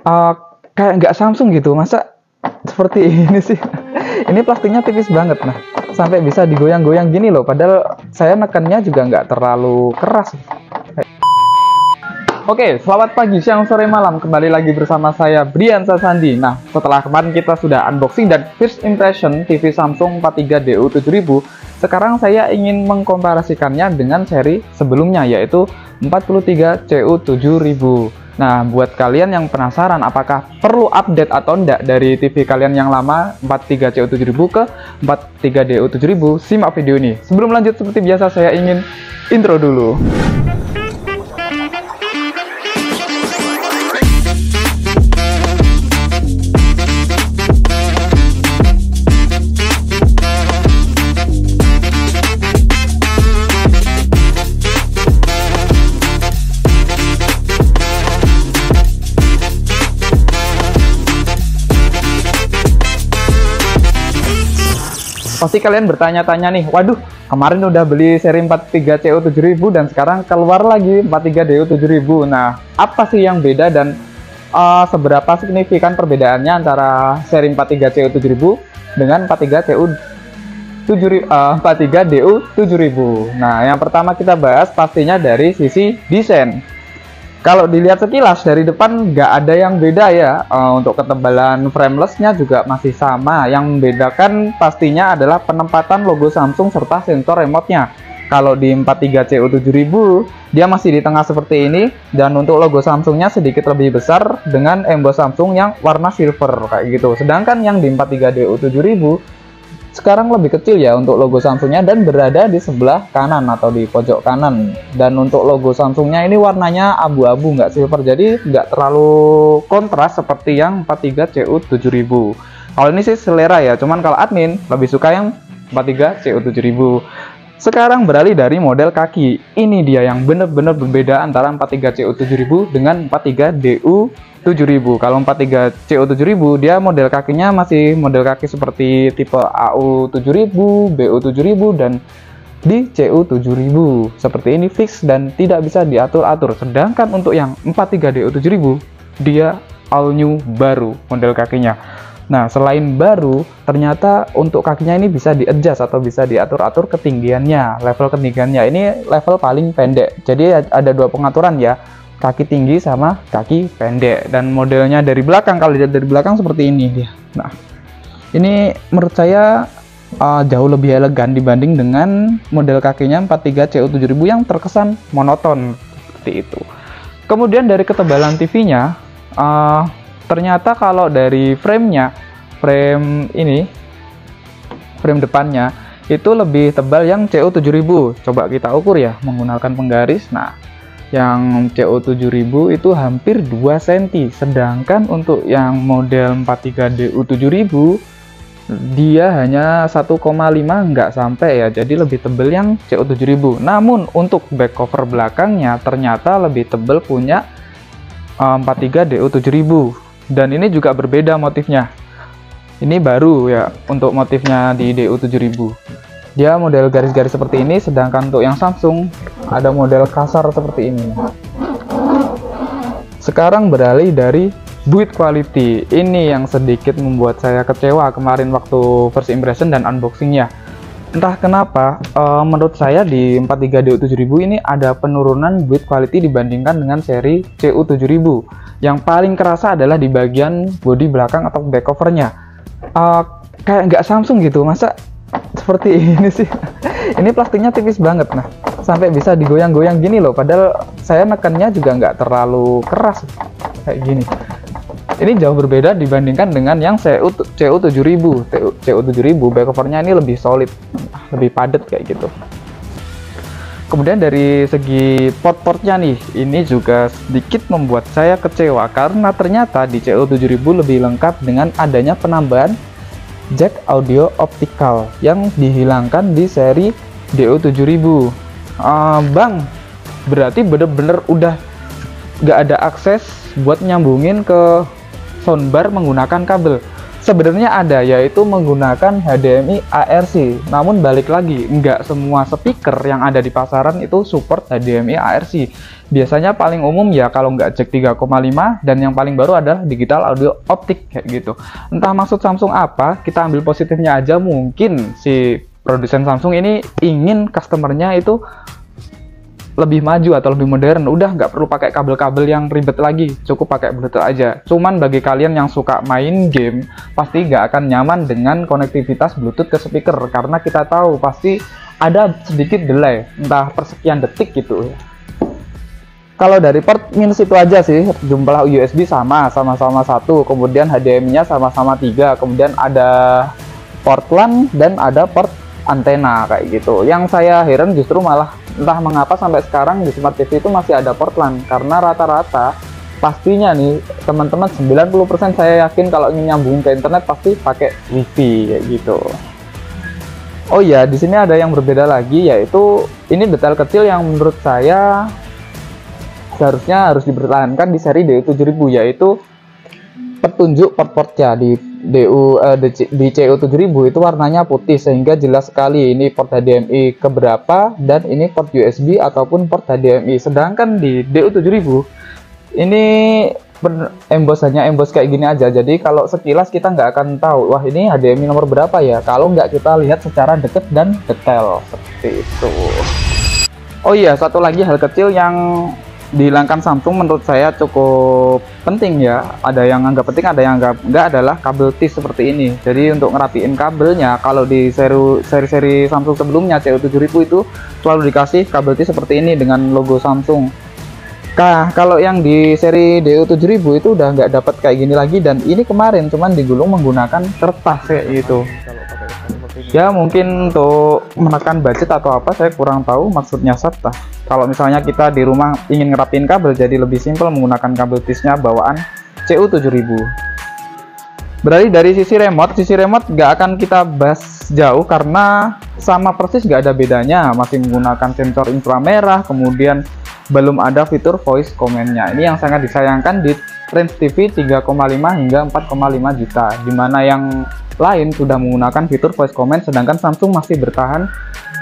uh, kayak nggak Samsung gitu, masa seperti ini sih. Ini plastiknya tipis banget, nah sampai bisa digoyang-goyang gini loh, padahal saya nekannya juga nggak terlalu keras. Oke, selamat pagi, siang, sore, malam. Kembali lagi bersama saya, Brian Sasandi. Nah, setelah kemarin kita sudah unboxing dan first impression TV Samsung 43DU 7000, sekarang saya ingin mengkomparasikannya dengan seri sebelumnya, yaitu 43CU 7000. Nah, buat kalian yang penasaran apakah perlu update atau enggak dari TV kalian yang lama 43CU 7000 ke 43DU 7000, simak video ini. Sebelum lanjut, seperti biasa saya ingin intro dulu. Pasti kalian bertanya-tanya nih, waduh, kemarin udah beli seri 43CU 7000 dan sekarang keluar lagi 43DU 7000. Nah, apa sih yang beda dan seberapa signifikan perbedaannya antara seri 43CU 7000 dengan 43DU 7000? Nah, yang pertama kita bahas pastinya dari sisi desain. Kalau dilihat sekilas dari depan nggak ada yang beda ya, untuk ketebalan framelessnya juga masih sama. Yang membedakan pastinya adalah penempatan logo Samsung serta sensor remote-nya. Kalau di 43CU 7000 dia masih di tengah seperti ini, dan untuk logo Samsungnya sedikit lebih besar dengan emboss Samsung yang warna silver kayak gitu. Sedangkan yang di 43DU 7000 sekarang lebih kecil ya untuk logo Samsungnya dan berada di sebelah kanan atau di pojok kanan. Dan untuk logo Samsungnya ini warnanya abu-abu, nggak silver, jadi nggak terlalu kontras seperti yang 43CU 7000. Kalau ini sih selera ya, cuman kalau admin lebih suka yang 43CU 7000. Sekarang beralih dari model kaki. Ini dia yang benar-benar berbeda antara 43CU 7000 dengan 43DU 7000. Kalau 43CU 7000 dia model kakinya masih model kaki seperti tipe AU 7000, BU 7000 dan di CU 7000. Seperti ini fix dan tidak bisa diatur-atur. Sedangkan untuk yang 43DU 7000 dia all new baru model kakinya. Nah, selain baru, ternyata untuk kakinya ini bisa di-adjust atau bisa diatur-atur ketinggiannya, level ketinggiannya. Ini level paling pendek. Jadi ada dua pengaturan ya, kaki tinggi sama kaki pendek. Dan modelnya dari belakang, kalau dilihat dari belakang seperti ini dia. Nah, ini menurut saya jauh lebih elegan dibanding dengan model kakinya 43CU 7000 yang terkesan monoton seperti itu. Kemudian dari ketebalan TV-nya, ternyata kalau dari frame depannya itu lebih tebal yang CU 7000. Coba kita ukur ya menggunakan penggaris. Nah, yang CU 7000 itu hampir 2 cm, sedangkan untuk yang model 43DU 7000 dia hanya 1,5, nggak sampai ya, jadi lebih tebal yang CU 7000. Namun untuk back cover belakangnya ternyata lebih tebal punya 43DU 7000. Dan ini juga berbeda motifnya. Ini baru ya untuk motifnya di DU 7000. Dia model garis-garis seperti ini, sedangkan untuk yang Samsung ada model kasar seperti ini. Sekarang beralih dari build quality. Ini yang sedikit membuat saya kecewa kemarin waktu first impression dan unboxingnya. Entah kenapa, menurut saya di 43DU 7000 ini ada penurunan build quality dibandingkan dengan seri CU 7000. Yang paling kerasa adalah di bagian bodi belakang atau back covernya. Kayak nggak Samsung gitu, masa seperti ini sih. Ini plastiknya tipis banget, nah sampai bisa digoyang-goyang gini loh, padahal saya nekannya juga nggak terlalu keras kayak gini. Ini jauh berbeda dibandingkan dengan yang CU 7000. CU 7000 back covernya ini lebih solid, lebih padat kayak gitu. Kemudian dari segi port-portnya nih, ini juga sedikit membuat saya kecewa karena ternyata di CU 7000 lebih lengkap dengan adanya penambahan jack audio optical yang dihilangkan di seri DU 7000. Bang, berarti bener-bener udah gak ada akses buat nyambungin ke soundbar menggunakan kabel. Sebenarnya ada, yaitu menggunakan HDMI ARC. Namun balik lagi, nggak semua speaker yang ada di pasaran itu support HDMI ARC. Biasanya paling umum ya kalau nggak jack 3,5, dan yang paling baru adalah digital audio optik kayak gitu. Entah maksud Samsung apa, kita ambil positifnya aja. Mungkin si produsen Samsung ini ingin customernya itu lebih maju atau lebih modern, udah nggak perlu pakai kabel-kabel yang ribet lagi, cukup pakai Bluetooth aja. Cuman bagi kalian yang suka main game, pasti nggak akan nyaman dengan konektivitas Bluetooth ke speaker, karena kita tahu pasti ada sedikit delay, entah persekian detik gitu. Kalau dari port minus itu aja sih, jumlah USB sama-sama satu, kemudian HDMI-nya sama-sama 3, kemudian ada port LAN dan ada port antena kayak gitu. Yang saya heran justru malah entah mengapa sampai sekarang di Smart TV itu masih ada port LAN, karena rata-rata pastinya nih teman-teman 90% saya yakin kalau ingin nyambung ke internet pasti pakai WiFi kayak gitu. Oh iya, di sini ada yang berbeda lagi, yaitu ini detail kecil yang menurut saya seharusnya harus dipertahankan di seri DU7000, yaitu petunjuk port-portnya di CU7000 itu warnanya putih sehingga jelas sekali ini port HDMI keberapa dan ini port USB ataupun port HDMI. Sedangkan di DU7000 ini emboss kayak gini aja, jadi kalau sekilas kita nggak akan tahu wah ini HDMI nomor berapa ya, kalau nggak kita lihat secara deket dan detail seperti itu. Oh iya, satu lagi hal kecil yang dihilangkan Samsung menurut saya cukup penting ya, ada yang anggap penting, ada yang anggap enggak, adalah kabel TIS seperti ini. Jadi untuk ngerapiin kabelnya, kalau di seri-seri Samsung sebelumnya CU7000 itu selalu dikasih kabel TIS seperti ini dengan logo Samsung. Nah, kalau yang di seri DU7000 itu udah nggak dapat kayak gini lagi, dan ini kemarin cuman digulung menggunakan kertas kayak gitu. Ya mungkin untuk menekan budget atau apa, saya kurang tahu maksudnya serta. Kalau misalnya kita di rumah ingin ngerapin kabel jadi lebih simpel menggunakan kabel TIS-nya bawaan CU7000. Berarti dari sisi remote nggak akan kita bahas jauh karena sama persis nggak ada bedanya, masih menggunakan sensor inframerah, kemudian belum ada fitur voice command-nya. Ini yang sangat disayangkan di range TV 3,5 hingga 4,5 juta, dimana yang lain sudah menggunakan fitur voice command, sedangkan Samsung masih bertahan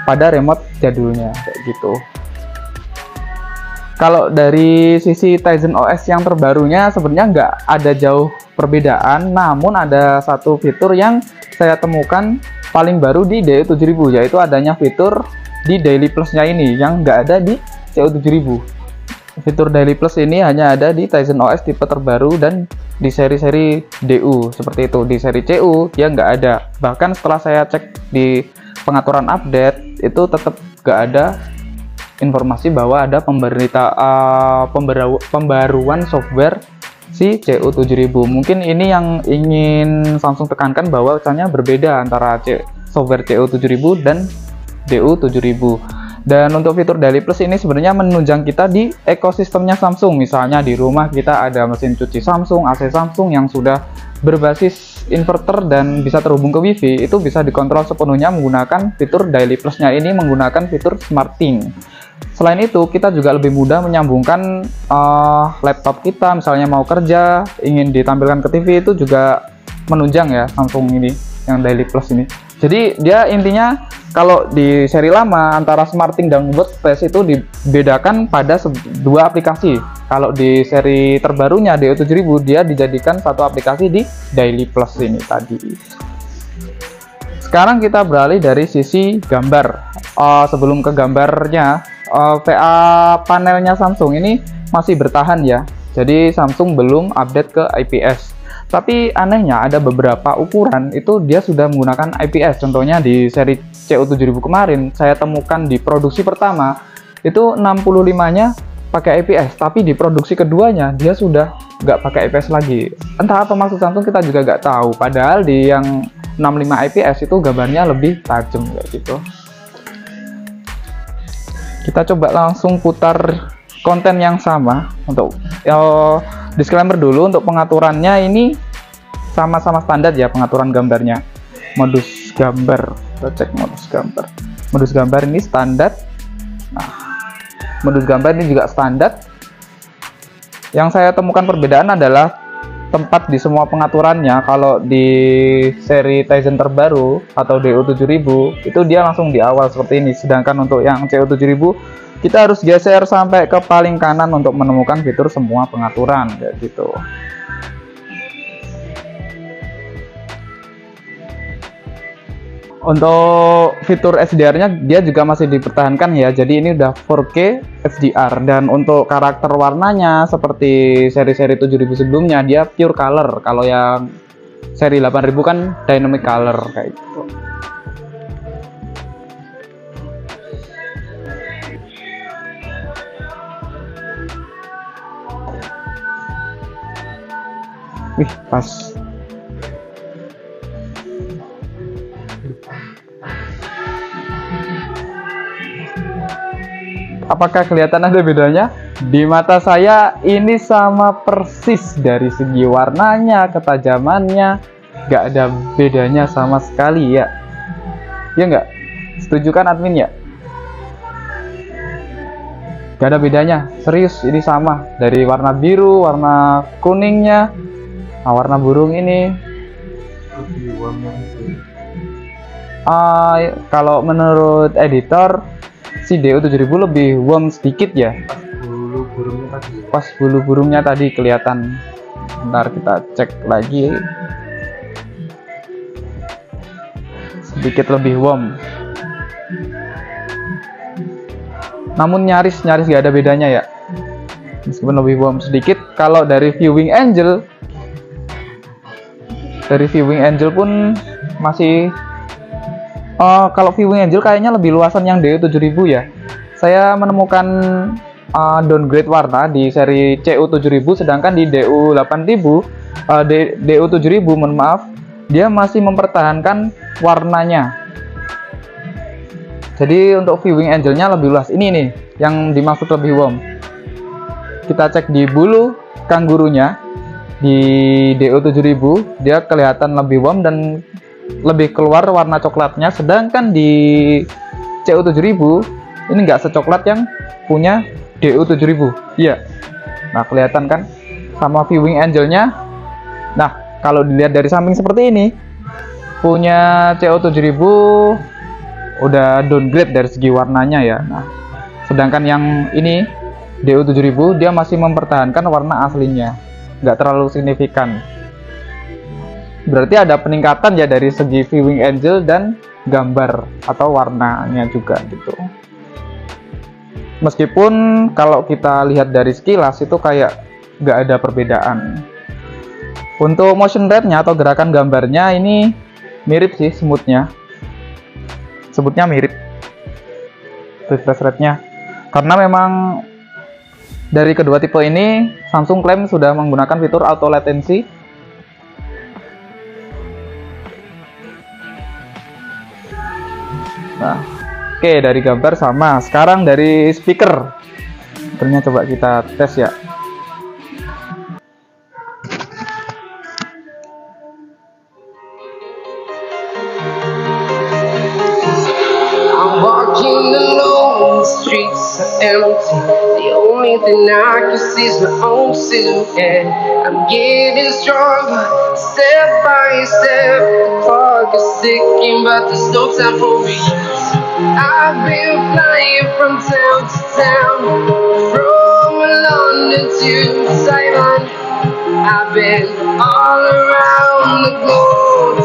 pada remote jadulnya kayak gitu. Kalau dari sisi Tizen OS yang terbarunya sebenarnya nggak ada jauh perbedaan, namun ada satu fitur yang saya temukan paling baru di DU7000, yaitu adanya fitur di Daily Plus-nya ini yang nggak ada di CU7000. Fitur Daily Plus ini hanya ada di Tizen OS tipe terbaru dan di seri-seri DU seperti itu. Di seri CU dia nggak ada. Bahkan setelah saya cek di pengaturan update itu tetap nggak ada informasi bahwa ada pembaruan software si CU7000. Mungkin ini yang ingin Samsung tekankan bahwa caranya berbeda antara software CU7000 dan DU7000. Dan untuk fitur Daily Plus ini sebenarnya menunjang kita di ekosistemnya Samsung. Misalnya di rumah kita ada mesin cuci Samsung, AC Samsung yang sudah berbasis inverter dan bisa terhubung ke WiFi, itu bisa dikontrol sepenuhnya menggunakan fitur Daily Plus-nya ini menggunakan fitur SmartThings. Selain itu, kita juga lebih mudah menyambungkan laptop kita, misalnya mau kerja, ingin ditampilkan ke TV, itu juga menunjang ya Samsung ini, yang Daily Plus ini. Jadi dia intinya kalau di seri lama antara SmartThings dan Workspace itu dibedakan pada dua aplikasi. Kalau di seri terbarunya DU7000 dia dijadikan satu aplikasi di Daily Plus ini tadi. Sekarang kita beralih dari sisi gambar. Sebelum ke gambarnya, VA panelnya Samsung ini masih bertahan ya. Jadi Samsung belum update ke IPS. Tapi anehnya ada beberapa ukuran itu dia sudah menggunakan IPS. Contohnya di seri CU7000 kemarin saya temukan di produksi pertama itu 65-nya pakai IPS, tapi di produksi keduanya dia sudah nggak pakai IPS lagi. Entah apa maksud Samsung, kita juga nggak tahu. Padahal di yang 65 IPS itu gambarnya lebih tajam kayak gitu. Kita coba langsung putar konten yang sama. Untuk disclaimer dulu, untuk pengaturannya ini sama-sama standar ya pengaturan gambarnya. Modus gambar, kita cek modus gambar. Modus gambar ini standar. Nah, modus gambar ini juga standar. Yang saya temukan perbedaan adalah tempat di semua pengaturannya. Kalau di seri Tizen terbaru atau DU7000 itu dia langsung di awal seperti ini, sedangkan untuk yang CU7000 kita harus geser sampai ke paling kanan untuk menemukan fitur semua pengaturan kayak gitu. Untuk fitur HDR-nya dia juga masih dipertahankan ya. Jadi ini udah 4K HDR, dan untuk karakter warnanya seperti seri-seri 7000 sebelumnya dia pure color. Kalau yang seri 8000 kan dynamic color kayak gitu. Wih, pas. Apakah kelihatan ada bedanya? Di mata saya ini sama persis dari segi warnanya, ketajamannya, nggak ada bedanya sama sekali ya. Ya nggak? Setuju kan admin ya? Nggak ada bedanya, serius ini sama. Dari warna biru, warna kuningnya, nah, warna burung ini. Kalau menurut editor, si DU7000 lebih warm sedikit ya. Pas bulu burungnya tadi kelihatan. Bentar kita cek lagi. Sedikit lebih warm. Namun nyaris gak ada bedanya ya. Meskipun lebih warm sedikit. Kalau dari viewing angle pun masih kalau viewing angle kayaknya lebih luasan yang DU7000 ya. Saya menemukan downgrade warna di seri CU7000, sedangkan di DU7000 mohon maaf, dia masih mempertahankan warnanya. Jadi untuk viewing angle-nya lebih luas. Ini nih yang dimaksud lebih warm. Kita cek di bulu kangurunya di DU7000, dia kelihatan lebih warm dan lebih keluar warna coklatnya, sedangkan di CU7000 ini nggak secoklat yang punya DU7000. Iya. Nah, kelihatan kan sama viewing angle-nya. Nah, kalau dilihat dari samping seperti ini, punya CU7000 udah downgrade dari segi warnanya ya. Nah, sedangkan yang ini DU7000 dia masih mempertahankan warna aslinya, nggak terlalu signifikan. Berarti ada peningkatan ya dari segi viewing angle dan gambar atau warnanya juga gitu. Meskipun kalau kita lihat dari sekilas itu kayak nggak ada perbedaan. Untuk motion rate-nya atau gerakan gambarnya ini mirip sih semutnya. Sebutnya mirip refresh rate-nya. Karena memang dari kedua tipe ini Samsung klaim sudah menggunakan fitur auto latency. Nah, oke, dari gambar sama. Sekarang dari speaker. Speakernya coba kita tes ya. I'm walking alone, the streets are empty. The only thing I can see is my own silhouette. I'm getting stronger, step by step. The clock is ticking, but there's no time for me. I've been flying from town to town, from London to Taiwan. I've been all around the globe.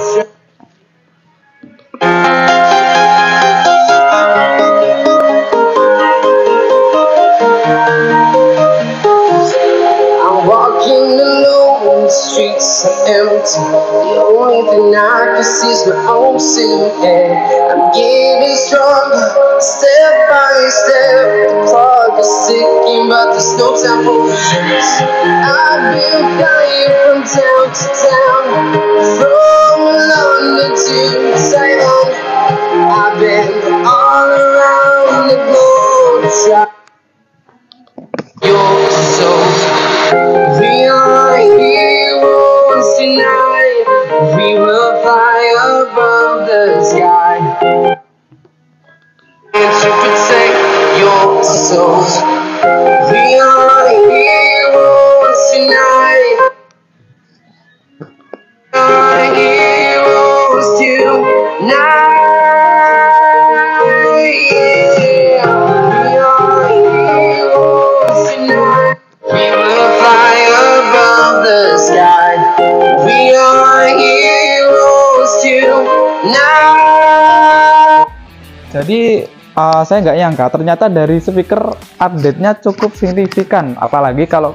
I'm walking alone, the streets are empty. The only thing I can see is my own silhouette. I'm getting stronger, step by step. The clock is ticking, but there's no time for me. I've been flying from town to town, from London to Taiwan. I've been all around the globe. You're so, we are heroes tonight. We will fly above the sky and to protect your soul. We are heroes tonight. We are heroes tonight. Yeah. We are Jadi saya nggak nyangka ternyata dari speaker update-nya cukup signifikan, apalagi kalau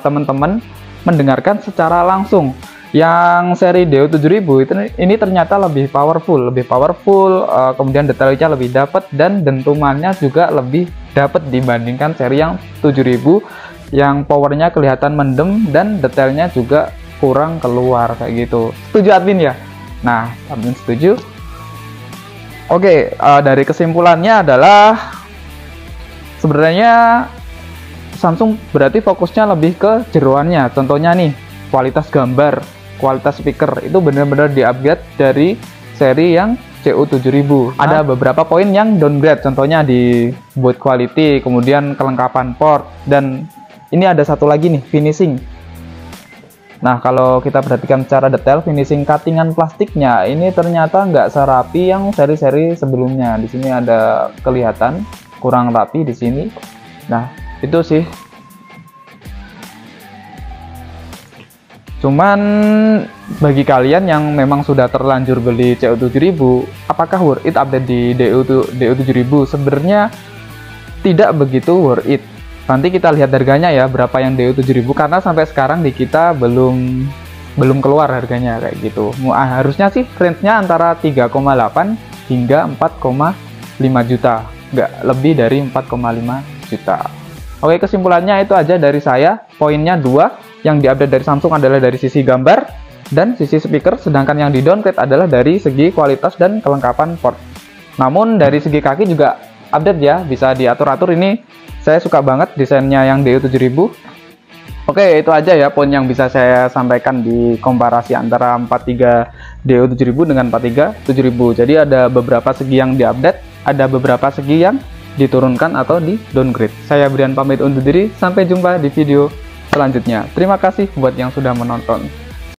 teman-teman mendengarkan secara langsung. Yang seri DO7000 ini ternyata lebih powerful, kemudian detailnya lebih dapat dan dentumannya juga lebih dapat dibandingkan seri yang 7000 yang powernya kelihatan mendem dan detailnya juga kurang keluar kayak gitu. Setuju admin ya? Nah, admin setuju. Oke, dari kesimpulannya adalah sebenarnya Samsung berarti fokusnya lebih ke jeroannya. Contohnya nih, kualitas gambar, kualitas speaker itu benar-benar di-upgrade dari seri yang CU7000. Ada beberapa poin yang downgrade, contohnya di build quality, kemudian kelengkapan port, dan ini ada satu lagi nih, finishing. Nah, kalau kita perhatikan secara detail, finishing cuttingan plastiknya ini ternyata nggak serapi yang seri-seri sebelumnya. Di sini ada kelihatan kurang rapi di sini. Nah, itu sih. Cuman bagi kalian yang memang sudah terlanjur beli CU7000, apakah worth it update di DO7000? Sebenarnya tidak begitu worth it. Nanti kita lihat harganya ya, berapa yang DO7000, karena sampai sekarang di kita belum keluar harganya kayak gitu. Harusnya sih range-nya antara 3,8 hingga 4,5 juta, nggak lebih dari 4,5 juta. Oke, kesimpulannya itu aja dari saya. Poinnya dua. Yang diupdate dari Samsung adalah dari sisi gambar dan sisi speaker, sedangkan yang di downgrade adalah dari segi kualitas dan kelengkapan port. Namun dari segi kaki juga update ya, bisa diatur-atur. Ini saya suka banget desainnya yang DO7000. Oke, itu aja ya poin yang bisa saya sampaikan di komparasi antara 43 DO7000 dengan 43 7000. Jadi ada beberapa segi yang diupdate, ada beberapa segi yang diturunkan atau di downgrade. Saya Brian pamit undur diri, sampai jumpa di video selanjutnya. Terima kasih buat yang sudah menonton.